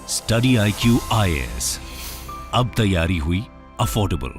Study IQ IAS, अब तैयारी हुई अफोर्डेबल।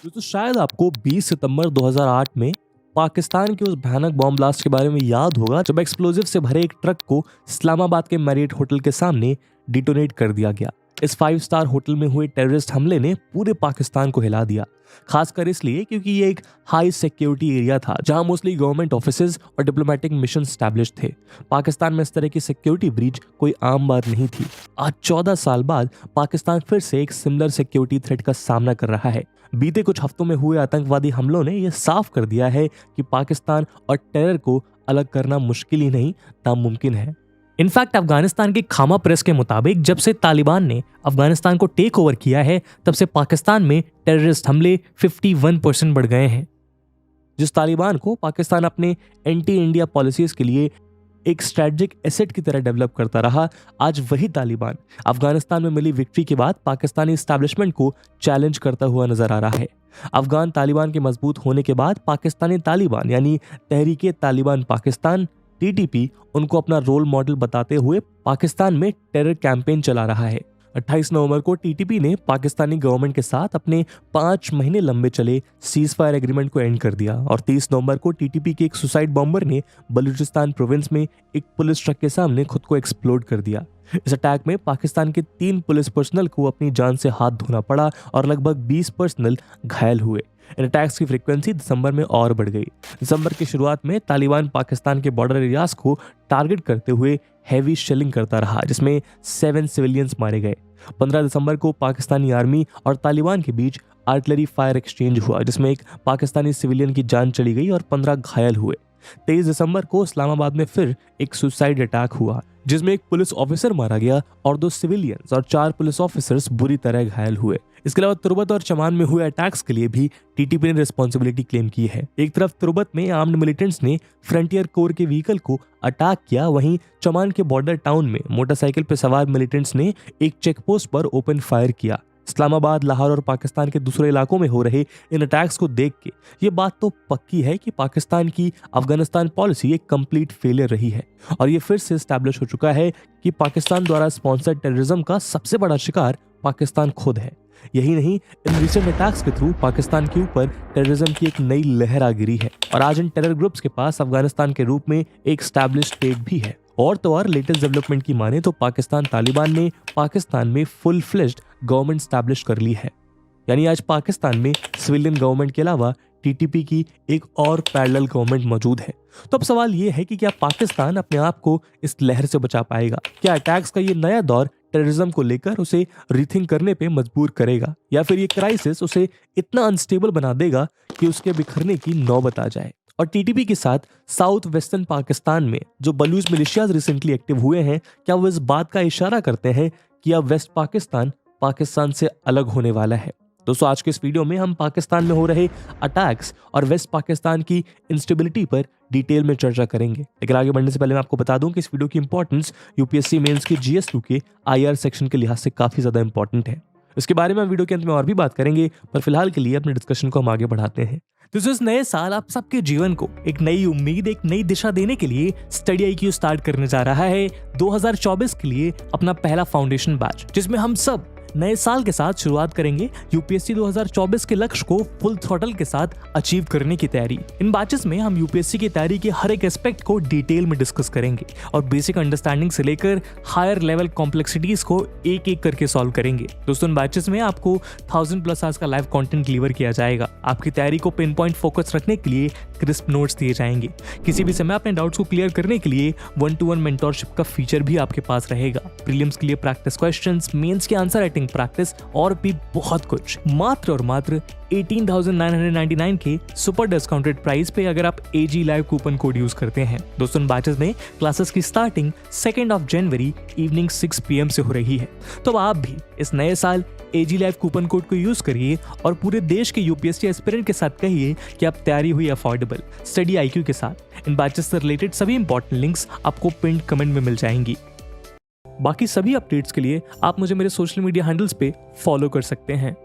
तो शायद आपको 20 सितंबर 2008 में पाकिस्तान के उस भयानक बॉम्ब ब्लास्ट के बारे में याद होगा जब एक्सप्लोजिव से भरे एक ट्रक को इस्लामाबाद के मैरियट होटल के सामने डिटोनेट कर दिया गया। इस 5 स्टार होटल में हुए टेररिस्ट हमले ने पूरे पाकिस्तान को हिला दिया, खासकर इसलिए क्योंकि ये एक हाई सिक्योरिटी एरिया था जहां मोस्टली गवर्नमेंट ऑफिसेज और डिप्लोमेटिक मिशन स्टैब्लिश थे। पाकिस्तान में इस तरह की सिक्योरिटी ब्रीच कोई आम बात नहीं थी। आज 14 साल बाद पाकिस्तान फिर से एक सिमिलर सिक्योरिटी थ्रेट का सामना कर रहा है। बीते कुछ हफ्तों में हुए आतंकवादी हमलों ने यह साफ कर दिया है कि पाकिस्तान और टेरर को अलग करना मुश्किल ही नहीं नामुमकिन है। इनफैक्ट अफगानिस्तान के खामा प्रेस के मुताबिक जब से तालिबान ने अफगानिस्तान को टेक ओवर किया है तब से पाकिस्तान में टेररिस्ट हमले 51% बढ़ गए हैं। जिस तालिबान को पाकिस्तान अपने एंटी इंडिया पॉलिसीज के लिए एक स्ट्रेटेजिक एसेट की तरह डेवलप करता रहा, आज वही तालिबान अफगानिस्तान में मिली विक्ट्री के बाद पाकिस्तानी एस्टैब्लिशमेंट को चैलेंज करता हुआ नजर आ रहा है। अफगान तालिबान के मजबूत होने के बाद पाकिस्तानी तालिबान यानी तहरीके तालिबान पाकिस्तान TTP उनको अपना रोल मॉडल बताते हुए पाकिस्तान में टेरर कैंपेन चला रहा है। 28 नवंबर को TTP ने पाकिस्तानी गवर्नमेंट के साथ अपने 5 महीने लंबे चले सीज फायर एग्रीमेंट को एंड कर दिया और 30 नवंबर को TTP के एक सुसाइड बॉम्बर ने बलूचिस्तान प्रोविंस में एक पुलिस ट्रक के सामने खुद को एक्सप्लोड कर दिया। इस अटैक में पाकिस्तान के 3 पुलिस पर्सनल को अपनी जान से हाथ धोना पड़ा और लगभग 20 पर्सनल घायल हुए। इन अटैक्स की फ्रीक्वेंसी दिसंबर में और बढ़ गई। दिसंबर की शुरुआत में तालिबान पाकिस्तान के बॉर्डर एरियाज को टारगेट करते हुए हैवी शेलिंग करता रहा जिसमें 7 सिविलियंस मारे गए। 15 दिसंबर को पाकिस्तानी आर्मी और तालिबान के बीच आर्टिलरी फायर एक्सचेंज हुआ जिसमें एक पाकिस्तानी सिविलियन की जान चली गई और 15 घायल हुए। 23 दिसंबर को इस्लामाबाद में फिर एक सुसाइड अटैक हुआ जिसमें एक पुलिस ऑफिसर मारा गया और 2 सिविलियंस और 4 पुलिस ऑफिसर्स बुरी तरह घायल हुए। इसके अलावा तुर्बत और चमान में हुए अटैक्स के लिए भी TTP ने रिस्पॉन्सिबिलिटी क्लेम की है। एक तरफ तुर्बत में आर्म्ड मिलिटेंट्स ने फ्रंटियर कोर के व्हीकल को अटैक किया, वहीं चमान के बॉर्डर टाउन में मोटरसाइकिल पर सवार मिलिटेंट्स ने एक चेकपोस्ट पर ओपन फायर किया। इस्लामाबाद, लाहौर और पाकिस्तान के दूसरे इलाकों में हो रहे इन अटैक्स को देख के ये बात तो पक्की है कि पाकिस्तान की अफगानिस्तान पॉलिसी एक कंप्लीट फेलियर रही है और ये फिर से एस्टैब्लिश हो चुका है कि पाकिस्तान द्वारा स्पॉन्सर्ड टेररिज्म का सबसे बड़ा शिकार पाकिस्तान खुद है। यही नहीं, इन रिसेंट अटैक्स के थ्रू पाकिस्तान के ऊपर टेररिज्म की एक नई लहर आ गिरी है और आज इन टेरर ग्रुप्स के पास अफगानिस्तान के रूप में एक एस्टैब्लिश स्टेट भी है। और तो और लेटेस्ट डेवलपमेंट की माने तो पाकिस्तान तालिबान ने पाकिस्तान में फुल फ्लेज्ड गवर्नमेंट स्टैब्लिश कर ली है, यानी आज पाकिस्तान में सिविलियन गवर्नमेंट के अलावा TTP की एक और पैरेलल गवर्नमेंट मौजूद है। तो अब सवाल ये है कि क्या पाकिस्तान अपने आप को इस लहर से बचा पाएगा? क्या अटैक्स का ये नया दौर टेररिज्म को लेकर उसे रीथिंक करने पे मजबूर करेगा या फिर ये क्राइसिस उसे इतना अनस्टेबल बना देगा कि उसके बिखरने की नौबत आ जाए? और TTP के साथ साउथ वेस्टर्न पाकिस्तान में जो बलूच मिलिशियाज रिसेंटली एक्टिव हुए हैं, क्या वो इस बात का इशारा करते हैं कि अब वेस्ट पाकिस्तान से अलग होने वाला है? दोस्तों, आज के इस वीडियो में हम पाकिस्तान में हो रहे अटैक्स और वेस्ट पाकिस्तान की इंस्टेबिलिटी पर डिटेल में चर्चा करेंगे। लेकिन आगे बढ़ने से पहले मैं आपको बता दूं कि इस वीडियो की इंपॉर्टेंस UPSC मेंस के GS2 के IR सेक्शन के लिहाज से काफी ज्यादा इंपॉर्टेंट है। इसके बारे में हम वीडियो के अंत में और भी बात करेंगे, पर फिलहाल के लिए अपने डिस्कशन को हम आगे बढ़ाते हैं। तो इस नए साल आप सबके जीवन को एक नई उम्मीद, एक नई दिशा देने के लिए स्टडी IQ स्टार्ट करने जा रहा है 2024 के लिए अपना पहला फाउंडेशन बैच, जिसमें हम सब नए साल के साथ शुरुआत करेंगे UPSC 2024 के लक्ष्य को फुल थ्रॉटल के साथ अचीव करने की तैयारी। इन बैचेस में हम UPSC की तैयारी के हर एक एस्पेक्ट को डिटेल में डिस्कस करेंगे और बेसिक अंडरस्टैंडिंग से लेकर हायर लेवल कॉम्प्लेक्सिटीज को एक एक करके सॉल्व करेंगे। दोस्तों, इन बैचेस में आपको 1000+ आवर्स का लाइव कंटेंट डिलीवर किया जाएगा। आपकी तैयारी को पिन पॉइंट फोकस रखने के लिए क्रिस्प नोट्स दिए जाएंगे। किसी भी समय अपने डाउट्स को क्लियर करने के लिए 1-to-1 मेंटोरशिप का फीचर भी आपके पास रहेगा। प्रीलिम्स के लिए प्रैक्टिस क्वेश्चंस, मेंस के आंसर राइटिंग प्रैक्टिस और भी बहुत कुछ मात्र और मात्र 18,999 के सुपर डिस्काउंटेड प्राइस पे अगर आप AG live coupon code use करते हैं। दोस्तों, बैचेस में क्लासेस की स्टार्टिंग 2 जनवरी इवनिंग 6 PM से हो रही है। तो आप भी इस नए साल AG लाइव कूपन कोड को यूज करिए और पूरे देश के UPSC एस्पिरेंट के साथ कहिए कि आप तैयारी हुई अफोर्डेबल स्टडी IQ के साथ। इन बैचेस से रिलेटेड सभी इंपॉर्टेंट लिंक्स आपको पिन कमेंट में मिल जाएंगी। बाकी सभी अपडेट्स के लिए आप मुझे मेरे सोशल मीडिया हैंडल्स पे फॉलो कर सकते हैं।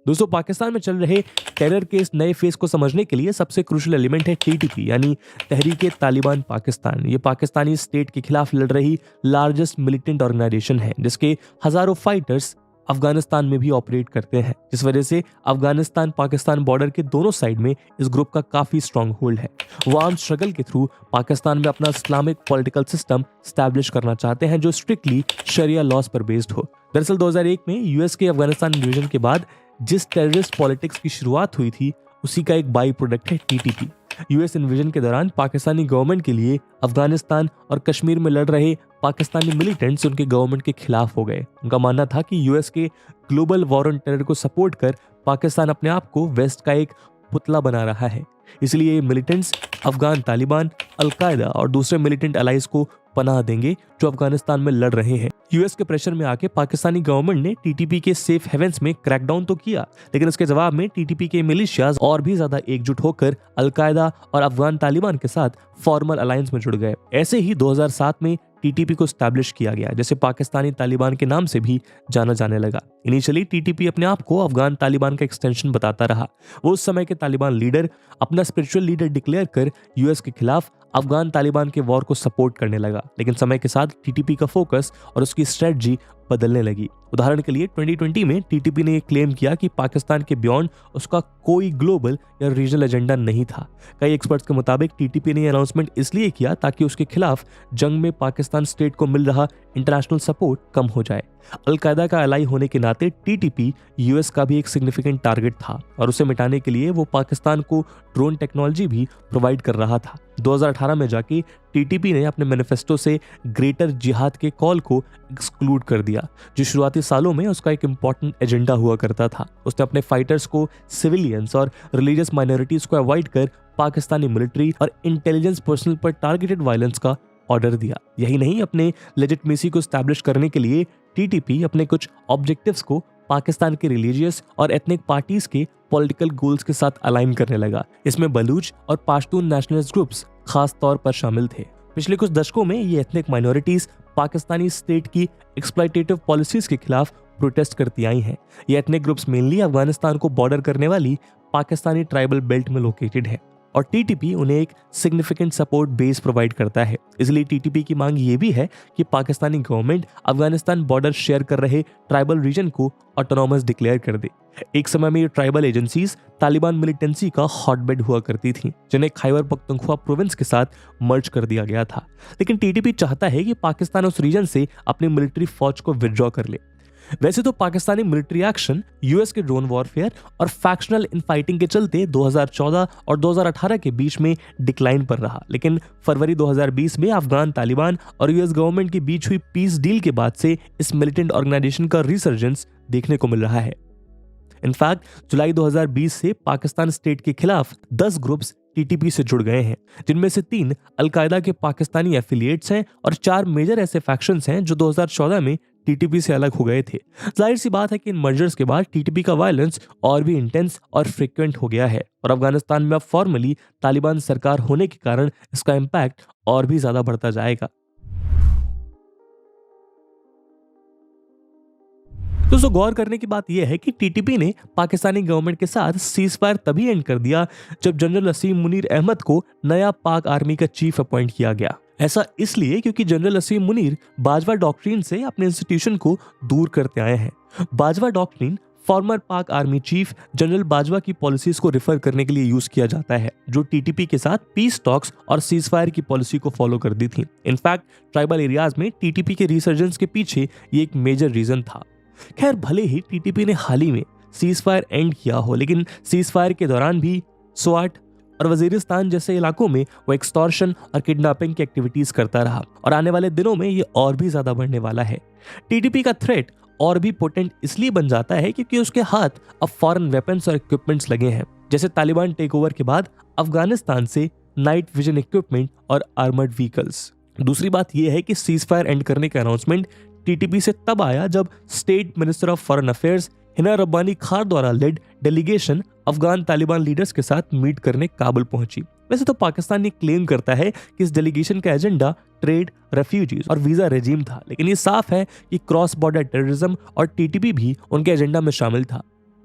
दोस्तों, पाकिस्तान में चल रहे टेरर के इस नए फेज को समझने के लिए सबसे क्रूशियल एलिमेंट है टीटीपी यानी तहरीक तालिबान पाकिस्तान। ये पाकिस्तानी स्टेट के खिलाफ लड़ रही लार्जेस्ट मिलिटेंट ऑर्गेनाइजेशन है, जिसके हजारों फाइटर्स अफगानिस्तान में भी ऑपरेट करते हैं, जिस वजह से अफगानिस्तान पाकिस्तान बॉर्डर के दोनों साइड में इस ग्रुप का काफी स्ट्रांग होल्ड है। वो आर्म स्ट्रगल के थ्रू पाकिस्तान में अपना इस्लामिक पॉलिटिकल सिस्टम स्टैब्लिश करना चाहते हैं जो स्ट्रिक्टली शरिया लॉज पर बेस्ड हो। दरअसल 2001 में यूएस के अफगानिस्तान इन्वेजन के बाद जिस टेररिस्ट पॉलिटिक्स की शुरुआत हुई थी उसी का एक बाई प्रोडक्ट है टीटीपी। यूएस इन्वेजन के दौरान पाकिस्तानी गवर्नमेंट के लिए अफगानिस्तान और कश्मीर में लड़ रहे पाकिस्तानी मिलिटेंट्स उनके गवर्नमेंट के खिलाफ हो गए। उनका मानना था कि यूएस के ग्लोबल वॉर ऑन टेरर को सपोर्ट कर पाकिस्तान अपने आप को वेस्ट का एक पुतला बना रहा है, इसलिए ये मिलिटेंट्स अफगान तालिबान, अलकायदा और दूसरे मिलिटेंट अलाइज को पनाह देंगे जो अफगानिस्तान में लड़ रहे हैं। यूएस के प्रेशर में आके पाकिस्तानी गवर्नमेंट ने टीटीपी के सेफ हेवेंस में क्रैकडाउन तो किया, लेकिन उसके जवाब में टीटीपी के मिलिशियाज और भी ज्यादा एकजुट होकर अलकायदा और अफगान तालिबान के साथ फॉर्मल अलायंस में जुड़ गए। ऐसे ही 2007 में टीटीपी को स्टैब्लिश किया गया, जैसे पाकिस्तानी तालिबान के नाम से भी जाना जाने लगा। इनिशियली टीटीपी अपने आप को अफगान तालिबान का एक्सटेंशन बताता रहा। वो उस समय के तालिबान लीडर अपना स्पिरिचुअल लीडर डिक्लेयर कर यूएस के खिलाफ अफगान तालिबान के वॉर को सपोर्ट करने लगा, लेकिन समय के साथ टीटीपी का फोकस और उसकी स्ट्रेटजी बदलने लगी। उदाहरण के लिए 2020 में टीटीपी ने यह क्लेम किया कि पाकिस्तान के बियॉन्ड उसका कोई ग्लोबल या रीजनल एजेंडा नहीं था। कई एक्सपर्ट्स के मुताबिक टीटीपी ने अनाउंसमेंट इसलिए किया ताकि उसके खिलाफ जंग में पाकिस्तान स्टेट को मिल रहा इंटरनेशनल सपोर्ट कम हो जाए। अलकायदा का अलाई होने के नाते टीटीपी यूएस का भी एक सिग्निफिकेंट टारगेट था और उसे मिटाने के लिए वो पाकिस्तान को ड्रोन टेक्नोलॉजी भी प्रोवाइड कर रहा था। 2018 में जाके टीटीपी ने अपने मैनिफेस्टो से ग्रेटर जिहाद के कॉल को एक्सक्लूड कर दिया, जो शुरुआती सालों में उसका एक इंपॉर्टेंट एजेंडा हुआ करता था। उसने अपने फाइटर्स को सिविलियंस और रिलीजियस माइनॉरिटीज को अवॉइड कर पाकिस्तानी मिलिट्री और इंटेलिजेंस पर्सनल पर टारगेटेड वायलेंस का ऑर्डर दिया। यही नहीं, अपने लेजिटिमेसी को स्टैब्लिश करने के लिए टीटीपी अपने कुछ ऑब्जेक्टिव्स को पाकिस्तान के रिलीजियस और एथनिक पार्टीज के पॉलिटिकल गोल्स के साथ अलाइन करने लगा। इसमें बलूच और पाश्तून नेशनलिस्ट ग्रुप्स खास तौर पर शामिल थे। पिछले कुछ दशकों में ये एथनिक माइनॉरिटीज पाकिस्तानी स्टेट की एक्सप्लॉइटेटिव पॉलिसीज के खिलाफ प्रोटेस्ट करती आई हैं। ये एथनिक ग्रुप्स मेनली अफगानिस्तान को बॉर्डर करने वाली पाकिस्तानी ट्राइबल बेल्ट में लोकेटेड है और टीटीपी उन्हें एक सिग्निफिकेंट सपोर्ट बेस प्रोवाइड करता है। इसलिए टीटीपी की मांग ये भी है कि Pakistani government Afghanistan border share कर रहे ट्राइबल रीजन को ऑटोनॉमस डिक्लेयर कर दे। एक समय में ये ट्राइबल एजेंसीज तालिबान मिलिटेंसी का हॉटबेड हुआ करती थीं, जिन्हें खैबर पख्तूनख्वा प्रोविंस के साथ मर्ज कर दिया गया था। लेकिन टीटीपी चाहता है कि पाकिस्तान उस रीजन से अपनी मिलिट्री फौज को विथड्रॉ कर ले। वैसे तो पाकिस्तानी मिलिट्री एक्शन यूएस के ड्रोन वॉरफेयर और फैक्शनल इनफाइटिंग के चलते 2014 और 2018 के बीच में डिक्लाइन पर रहा, लेकिन फरवरी 2020 में अफगान तालिबान और यूएस गवर्नमेंट के बीच हुई पीस डील के बाद से इस मिलिटेंट ऑर्गेनाइजेशन का रिसर्जेंस देखने को मिल रहा है। इनफैक्ट जुलाई 2020 से पाकिस्तान स्टेट के खिलाफ 10 ग्रुप्स टीटीपी से जुड़ गए हैं, जिनमें से 3 अलकायदा के पाकिस्तानी एफिलिएट्स हैं और 4 मेजर ऐसे फैक्शंस हैं जो 2014 में टीटीपी से अलग हो गए थे। जाहिर सी बात है कि इन मर्जर्स के बाद टीटीपी का वायलेंस और भी इंटेंस और फ्रीक्वेंट हो गया है और अफगानिस्तान में अब फॉर्मली तालिबान सरकार होने के कारण इसका इम्पैक्ट और भी ज्यादा बढ़ता जाएगा। दोस्तों, गौर करने की बात यह है कि टीटीपी ने पाकिस्तानी गवर्नमेंट के साथ सीजफायर तभी एंड कर दिया जब जनरल असीम मुनीर अहमद को नया पाक आर्मी का चीफ अपॉइंट किया गया। ऐसा इसलिए क्योंकि जनरल असीम मुनीर बाजवा डॉक्ट्रिन से अपने इंस्टीट्यूशन को दूर करते आए हैं। बाजवा डॉक्ट्रिन फॉर्मर पाक आर्मी चीफ जनरल बाजवा की पॉलिसीज को रिफर करने के लिए यूज किया जाता है, जो टीटीपी के साथ पीस टॉक्स और सीजफायर की पॉलिसी को फॉलो करती थी। इनफैक्ट ट्राइबल एरियाज में टीटीपी के रिसर्जेंस के पीछे ये एक मेजर रीजन था। खैर, भले ही टीटीपी ने हाल ही में सीजफायर एंड किया हो, लेकिन सीजफायर के दौरान भी स्वाट और वजीरिस्तान जैसे इलाकों में वो एक्सटॉर्शन और किडनैपिंग की एक्टिविटीज करता रहा और आने वाले दिनों में ये और भी ज्यादा बढ़ने वाला है। टीटीपी का थ्रेट और भी पोटेंट इसलिए बन जाता है क्योंकि उसके हाथ अब फॉरेन वेपन्स और इक्विपमेंट्स लगे हैं, जैसे तालिबान टेक ओवर के बाद अफगानिस्तान से नाइट विजन इक्विपमेंट और आर्मर्ड व्हीकल्स। दूसरी बात यह है कि सीजफायर एंड करने का अनाउंसमेंट टीटीपी से तब आया जब state minister of foreign affairs Hina Rabbani Khar द्वारा led delegation Afghan Taliban leaders के साथ मीट करने काबुल पहुंची। वैसे तो पाकिस्तान ये क्लेम करता है कि इस डेलीगेशन का एजेंडा ट्रेड, रेफ्यूजीज और वीजा रेजिम था, लेकिन ये साफ है कि क्रॉस बॉर्डर टेररिज्म और टीटीपी भी उनके एजेंडा में शामिल था।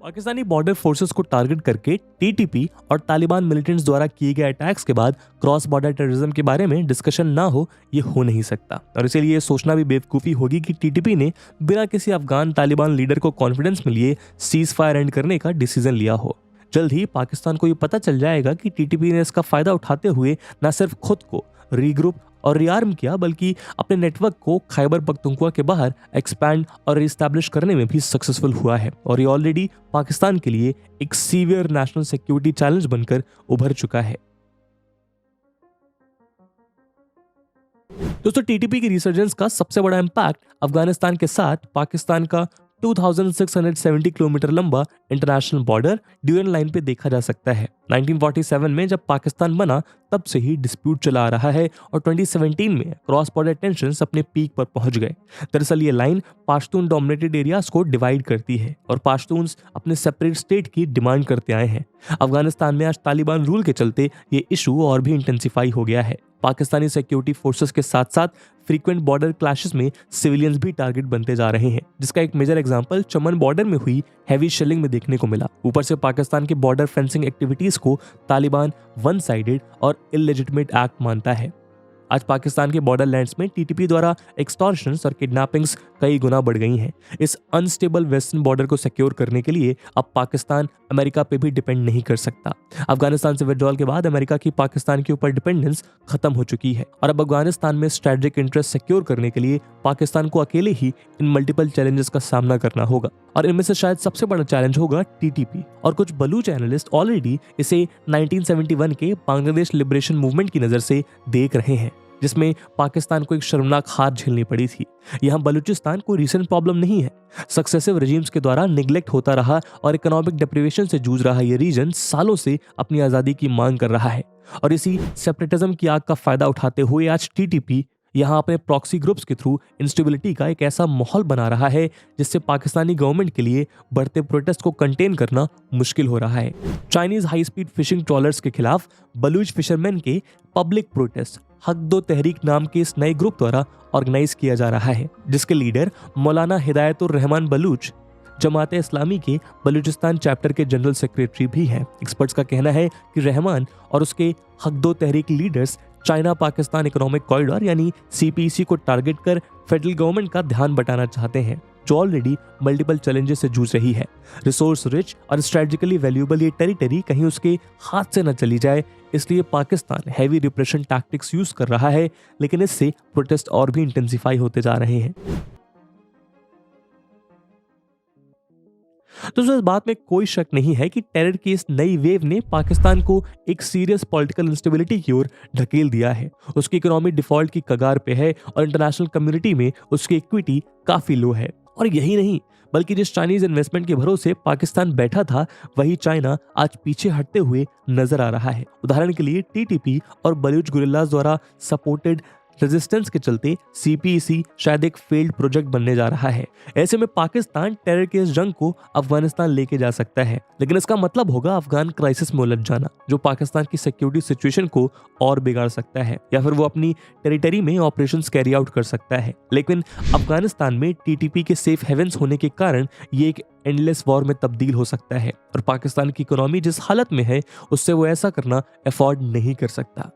पाकिस्तानी बॉर्डर फोर्सेस को टारगेट करके टीटीपी और तालिबान मिलिटेंट्स द्वारा किए गए अटैक्स के बाद क्रॉस बॉर्डर टेररिज्म के बारे में डिस्कशन ना हो, ये हो नहीं सकता। और इसीलिए ये सोचना भी बेवकूफ़ी होगी कि टीटीपी ने बिना किसी अफगान तालिबान लीडर को कॉन्फिडेंस में लिए सीज फायर एंड करने का डिसीजन लिया हो। जल्द ही पाकिस्तान को ये पता चल जाएगा कि टीटीपी ने इसका फायदा उठाते हुए न सिर्फ खुद को रीग्रुप और रीआर्म किया, बल्कि अपने नेटवर्क को खैबर पख्तूनख्वा के बाहर एक्सपैंड और रीस्टैब्लिश करने में भी सक्सेसफुल हुआ है। और ये ऑलरेडी पाकिस्तान के लिए एक सीवियर नेशनल सिक्योरिटी चैलेंज बनकर उभर चुका है। दोस्तों, टीटीपी की रिसर्जेंस का सबसे बड़ा इम्पैक्ट अफगानिस्तान के साथ पाकिस्तान का 2670 किलोमीटर लंबा इंटरनेशनल बॉर्डर ड्यूरन लाइन पे देखा जा सकता है। 1947 में जब पाकिस्तान बना तब से ही डिस्प्यूट चला आ रहा है और 2017 में क्रॉस बॉर्डर टेंशन्स अपने पीक पर पहुंच गए। दरअसल ये लाइन पाश्तून डोमिनेटेड एरियाज को डिवाइड करती है और पाश्तून्स अपने सेपरेट स्टेट की डिमांड करते आए हैं। अफगानिस्तान में आज तालिबान रूल के चलते ये इशू और भी इंटेंसिफाई हो गया है। पाकिस्तानी सिक्योरिटी फोर्सेस के साथ साथ फ्रीक्वेंट बॉर्डर क्लैशेस में सिविलियंस भी टारगेट बनते जा रहे हैं, जिसका एक मेजर एग्जांपल चमन बॉर्डर में हुई हैवी शेलिंग में देखने को मिला। ऊपर से पाकिस्तान के बॉर्डर फेंसिंग एक्टिविटीज को तालिबान वन साइडेड और इलेजिटिमेट एक्ट मानता है। आज पाकिस्तान के बॉर्डर लैंड्स में टीटीपी द्वारा एक्सटॉर्शंस और किडनैपिंग्स कई गुना बढ़ गई हैं। इस अनस्टेबल वेस्टर्न बॉर्डर को सिक्योर करने के लिए अब पाकिस्तान अमेरिका पे भी डिपेंड नहीं कर सकता। अफगानिस्तान से विड्रॉल के बाद अमेरिका की पाकिस्तान के ऊपर डिपेंडेंस खत्म हो चुकी है और अब अफगानिस्तान में स्ट्रेटेजिक इंटरेस्ट सिक्योर करने के लिए पाकिस्तान को अकेले ही इन मल्टीपल चैलेंजेस का सामना करना होगा। और इनमें से शायद सबसे बड़ा चैलेंज होगा टीटीपी। और कुछ बलूच एनालिस्ट ऑलरेडी इसे 1971 के बांग्लादेश लिबरेशन मूवमेंट की नजर से देख रहे हैं, जिसमें पाकिस्तान को एक शर्मनाक हार झेलनी पड़ी थी। यहाँ बलूचिस्तान कोई रीसेंट प्रॉब्लम नहीं है। सक्सेसिव रेजिम्स के द्वारा निगलेक्ट होता रहा और इकोनॉमिक डिप्रिवेशन से जूझ रहा ये रीजन सालों से अपनी आज़ादी की मांग कर रहा है। और इसी सेपरेटिज्म की आग का फायदा उठाते हुए आज टीटीपी यहाँ अपने प्रॉक्सी ग्रुप्स के थ्रू इंस्टेबिलिटी का एक ऐसा माहौल बना रहा है जिससे पाकिस्तानी गवर्नमेंट के लिए बढ़ते प्रोटेस्ट को कंटेन करना मुश्किल हो रहा है। Chinese high speed fishing trollers के खिलाफ बलूच फिशरमैन के पब्लिक प्रोटेस्ट हक दो तहरीक नाम के इस नए ग्रुप द्वारा ऑर्गेनाइज किया जा रहा है, जिसके लीडर मौलाना हिदायतुर रहमान बलूच जमात इस्लामी के बलूचिस्तान चैप्टर के जनरल सेक्रेटरी भी हैं। एक्सपर्ट्स का कहना है कि रहमान और उसके Haq Do Tehreek leaders China Pakistan economic corridor यानी सीपीईसी को टारगेट कर फेडरल गवर्नमेंट का ध्यान बटाना चाहते हैं, जो ऑलरेडी मल्टीपल चैलेंजेस से जूझ रही है। रिसोर्स रिच और स्ट्रेटेजिकली वैल्यूएबल ये टेरिटरी कहीं उसके हाथ से न चली जाए, इसलिए Pakistan heavy repression tactics use कर रहा है, लेकिन इससे प्रोटेस्ट और भी इंटेंसिफाई होते जा रहे हैं। तो इस बात में कोई शक नहीं है कि टेरर की इस नई वेव ने पाकिस्तान को एक सीरियस पॉलिटिकल इंस्टेबिलिटी की ओर ढकेल दिया है। उसकी इकोनॉमी डिफॉल्ट की कगार पे है और इंटरनेशनल कम्युनिटी में उसकी इक्विटी काफी लो है। और यही नहीं, बल्कि जिस चाइनीज इन्वेस्टमेंट के भरोसे पाकिस्तान बैठा था, वही चाइना आज पीछे हटते हुए नजर आ रहा है। उदाहरण के लिए टीटीपी और बलूच गुरिल्लाज द्वारा सपोर्टेड रेजिस्टेंस के चलते सीपीईसी शायद एक फेल्ड प्रोजेक्ट बनने जा रहा है। ऐसे में पाकिस्तान टेरर के इस जंग को अफगानिस्तान लेके जा सकता है, लेकिन इसका मतलब होगा अफगान क्राइसिस में उलझ जाना, जो पाकिस्तान की सिक्योरिटी सिचुएशन को और बिगाड़ सकता है, या फिर वो अपनी टेरिटरी में ऑपरेशंस कैरी आउट कर सकता है। लेकिन अफगानिस्तान में टीटीपी के सेफ हेवन्स होने के कारण ये एक एंडलेस वॉर में तब्दील हो सकता है और पाकिस्तान की इकोनॉमी जिस हालत में है उससे वो ऐसा करना अफोर्ड नहीं कर सकता।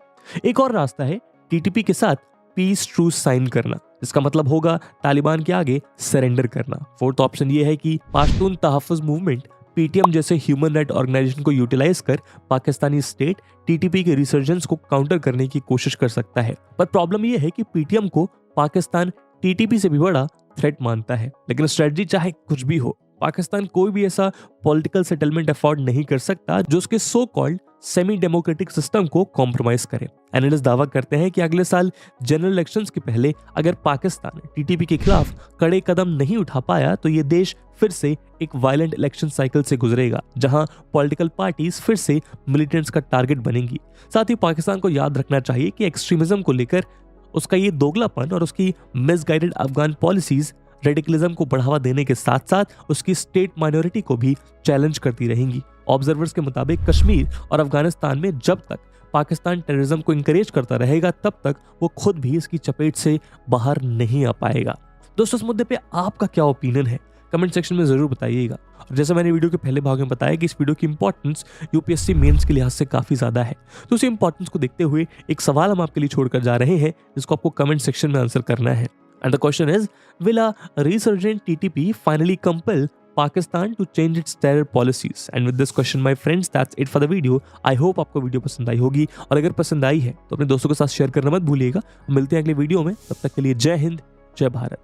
एक और रास्ता है टीटीपी के साथ पीस ट्रूस साइन करना, इसका मतलब होगा तालिबान के आगे सरेंडर करना। फोर्थ ऑप्शन ये है कि पाश्तून तहफ़्फ़ुज़ मूवमेंट पीटीएम जैसे ह्यूमन राइट ऑर्गेनाइजेशन को यूटिलाइज कर पाकिस्तानी स्टेट टीटीपी के रिसर्जेंस को काउंटर करने की कोशिश कर सकता है। पर प्रॉब्लम यह है कि पीटीएम को पाकिस्तान टीटीपी से भी बड़ा थ्रेट मानता है। लेकिन स्ट्रेटजी चाहे कुछ भी हो, पाकिस्तान कोई भी ऐसा पॉलिटिकल सेटलमेंट अफोर्ड नहीं कर सकता जो उसके so called semi democratic system को कॉम्प्रोमाइज करे। एनालिस्ट दावा करते हैं कि अगले साल जनरल इलेक्शंस के पहले अगर पाकिस्तान टीटीपी के खिलाफ कड़े कदम नहीं उठा पाया तो ये देश फिर से एक वायलेंट इलेक्शन साइकिल से गुजरेगा, जहां पॉलिटिकल पार्टीज फिर से मिलिटेंट्स का टारगेट बनेंगी। साथ ही पाकिस्तान को याद रखना चाहिए कि एक्सट्रीमिज्म को लेकर उसका ये दोगलापन और उसकी मिसगाइडेड अफगान पॉलिसीज रेडिकलिज्म को बढ़ावा देने के साथ साथ उसकी स्टेट माइनॉरिटी को भी चैलेंज करती रहेंगी। ऑब्जर्वर्स के मुताबिक कश्मीर और अफगानिस्तान में जब तक पाकिस्तान टेररिज्म को इंकरेज करता रहेगा तब तक वो खुद भी इसकी चपेट से बाहर नहीं आ पाएगा। दोस्तों, इस मुद्दे पे आपका क्या ओपिनियन है? कमेंट सेक्शन में ज़रूर बताइएगा। और जैसे मैंने वीडियो के पहले भाग में बताया कि इस वीडियो की इंपॉर्टेंस यूपीएससी मेंस के लिहाज से काफ़ी ज़्यादा है, तो उसी इंपॉर्टेंस को देखते हुए एक सवाल हम आपके लिए छोड़कर जा रहे हैं जिसको आपको कमेंट सेक्शन में आंसर करना है। And the question is, will a resurgent TTP finally compel Pakistan to change its terror policies? And with this question, my friends, that's it for the video. I hope आपको video पसंद आई होगी, और अगर पसंद आई है तो अपने दोस्तों के साथ शेयर करना मत भूलिएगा। मिलते हैं अगले वीडियो में, तब तक के लिए जय हिंद, जय भारत।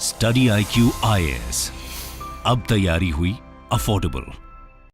स्टडी IQ IAS, अब तैयारी हुई अफोर्डेबल।